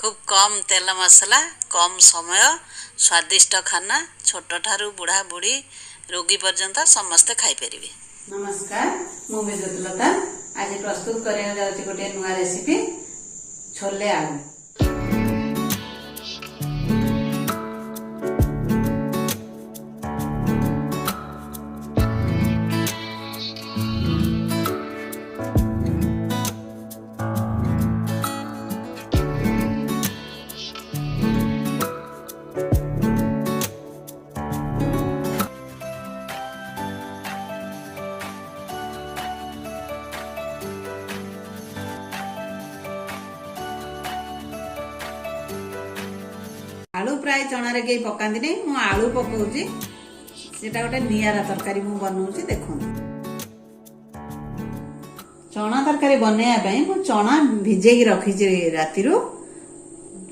खूब कम तेल मसला कम समय स्वादिष्ट खाना छोट ठारू बुढ़ा बुढ़ी रोगी पर्यंत समस्ते खाई परिबे। नमस्कार मु विद्युतलता आज प्रस्तुत करने जाउछि गोटे नुआ रेसिपी छोले आलू। आलू प्राय चना कई पकाती नहीं मु आलू पकाउछि सेटा गोटे नियारा तरकारी मु बनाउछि। देखो चना तरकारी बनैया पई मु चना भिजेकी रखिछि राति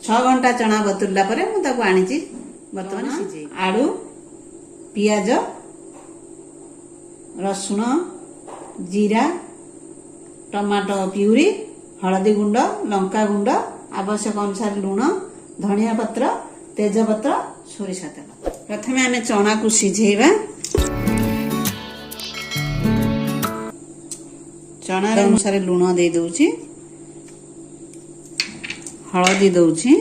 6 घंटा चना बतुरला परे मु ताको आनिछि वर्तमान सिझे। आलू पियाज रसुण जीरा टमाटो प्यूरी हळदी गुंड लंका गुंड आवश्यक अनुसार लुण धनिया पत्र तेजपत्र सोरिष तेल। प्रथमे आमे चना को सिझेबा। चना अनुसार लुण दे दउछि हळदी दउछि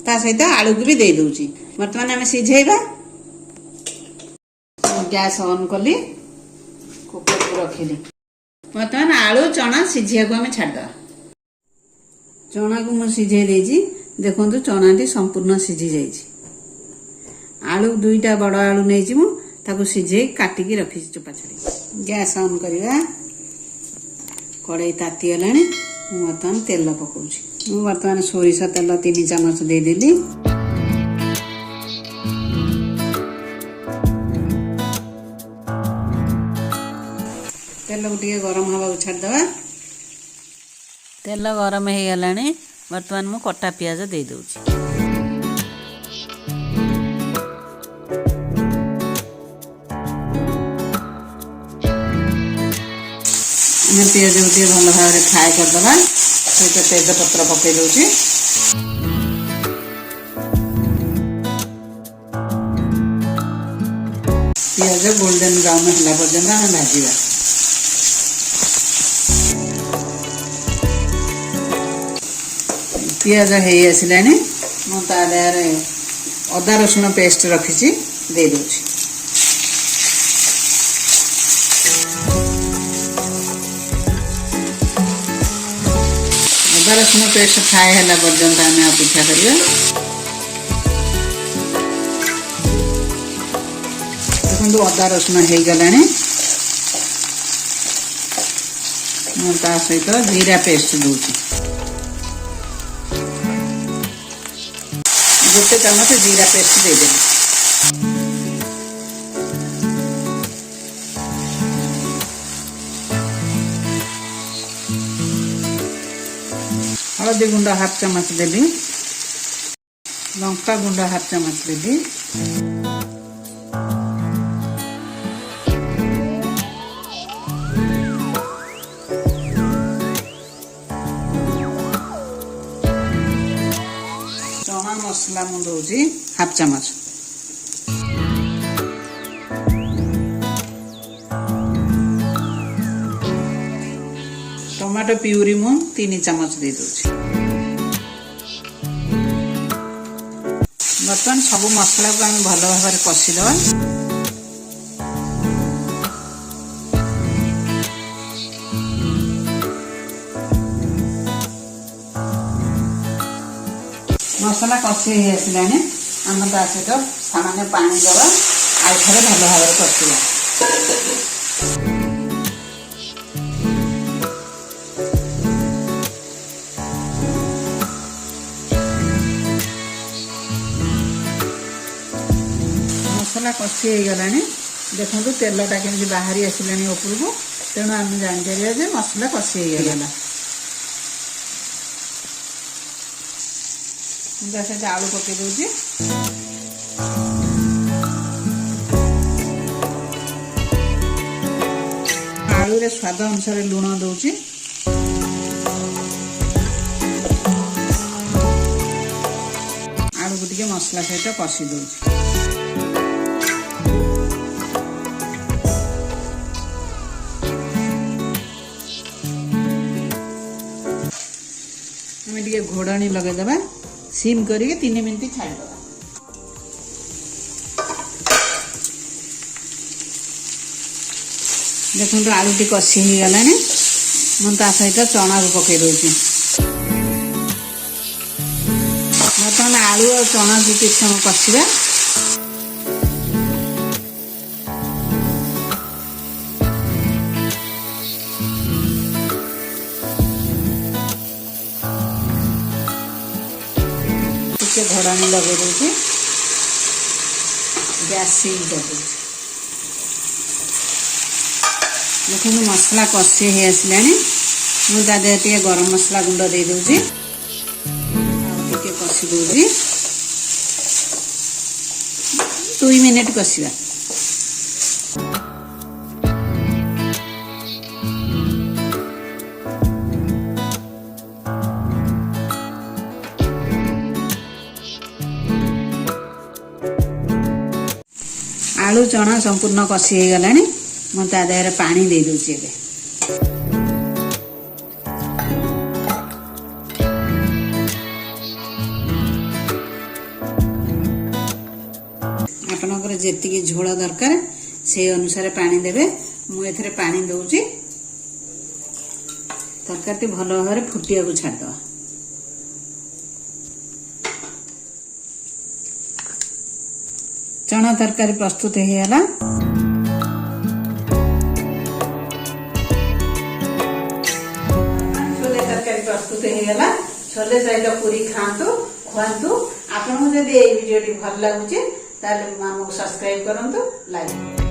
ता सहित आलू को भी दे दउछि। वर्तमान आमे सिझेबा। गैस ऑन कली कुकर को रखिली। वर्तमान आलू चना सिझिया को आमे छाड़ दवा। चना को मु सिझे देछि। देखंतु चनाटी संपूर्ण सिझी जाइछि। आलू दुईटा बड़ आलू नेछि मु ताको सिझे काटिकी रखि चोपा छाड़ी। गैस ऑन करिवा। कड़ाई ताती गलानी मु वर्तमान तेल पकाउछि। मु वर्तमान सोरिष तेल 3 चम्मच दे देली। तेल गोटे गरम हवा छाड़ दवा। तेल गरम हो गलानी वर्तमान मु कटा पियाज दे दउछि। पियाज गोटे भल भाव फ्राए करदे सहित तेजपत्र पकई दउछि। पियाज गोल्डन ब्राउन होला पर्यंत हम भाजिबा। पियाज है आसलानी मु अदा रसुण पेस्ट रखी दे दूची। अदा रसुण पेस्ट फ्राए है पर्यंत आम अपेक्षा करिया। देखो अदा रसुण हो गलानी मु ता सहित जीरा पेस्ट दूची। गोटे चम्मच जीरा पेस्ट दे देली। हल्दी गुंड हाफ चम्मच देली। लंका गुंड हाफ चम्मच देली। मसला मु दउछि हाफ चम्मच। टमाटो प्यूरी मु 3 चम्मच दे दउछि। बर्तमान सब मसला को हम भल भाव कषि दवा। मसला कषि आसलानी आम ता सहित सामान्य पानी दवा आउ थे भल भाव कषिया। मसला कषि हो गलानी। देखो तेलटा केमि बाहरी आसलानी उपरको तेणु आम जापर मसला कषि हो गला। सहित आलू पकई दउछि। आलू रे स्वाद अनुसार लुण दउछि। ଟିକେ ମସଲା ସହିତ କଷି ଦଉଛି। ଆମେ ଟିକେ ଘୋଡ଼ଣି ଲଗେଇଦେବା, ସିମ୍ କରିକି 3 ମିନିଟ୍ ଛାଡ଼ିଦେବା। ଦେଖନ୍ତୁ ଆଳୁଟି କଷି ହେଇଗଲାଣି, ମୁଁ ତା ସହିତ ଚଣାକୁ ପକେଇ ଦଉଛି। ବର୍ତ୍ତମାନ ଆଳୁ ଆଉ ଚଣାକୁ କିଛି ସମୟ କଷିବା। ଟିକେ ଘୋଡ଼ାଣି ଲଗେଇ ଦଉଛି, ଗ୍ୟାସ୍ ସିମ୍ କରିଦଉଛି। ଦେଖନ୍ତୁ ମସଲା କଷି ହେଇ ଆସିଲାଣି, ମୁଁ ତା ଦେହରେ ଟିକେ ଗରମ ମସଲା ଗୁଣ୍ଡ ଦେଇ ଦଉଛି, ଆଉ ଟିକେ କଷି ଦଉଛି। 2 ମିନିଟ୍ କଷିବା। ଆଳୁ ଚଣା ସମ୍ପୂର୍ଣ୍ଣ କଷି ହେଇଗଲାଣି, ମୁଁ ତା ଦେହରେ ପାଣି ଦେଇ ଦଉଛି। ଏବେ ଆପଣଙ୍କର ଯେତିକି ଝୋଳ ଦରକାର ସେଇ ଅନୁସାରେ ପାଣି ଦେବେ। ମୁଁ ଏଥିରେ ପାଣି ଦଉଛି। ତରକାରୀଟି ଭଲ ଭାବରେ ଫୁଟିବାକୁ ଛାଡ଼ିଦେବା। ଚଣା ତରକାରୀ ପ୍ରସ୍ତୁତ ହେଇଗଲା। ଛୋଲେ ତରକାରୀ ପ୍ରସ୍ତୁତ ହେଇଗଲା। ଛୋଲେ ସହିତ ପୁରୀ ଖାଆନ୍ତୁ, ଖୁଆନ୍ତୁ। ଆପଣଙ୍କୁ ଯଦି ଏଇ ଭିଡ଼ିଓଟି ଭଲ ଲାଗୁଛି ତାହେଲେ ଆମକୁ ସବସ୍କ୍ରାଇବ କରନ୍ତୁ, ଲାଇକ୍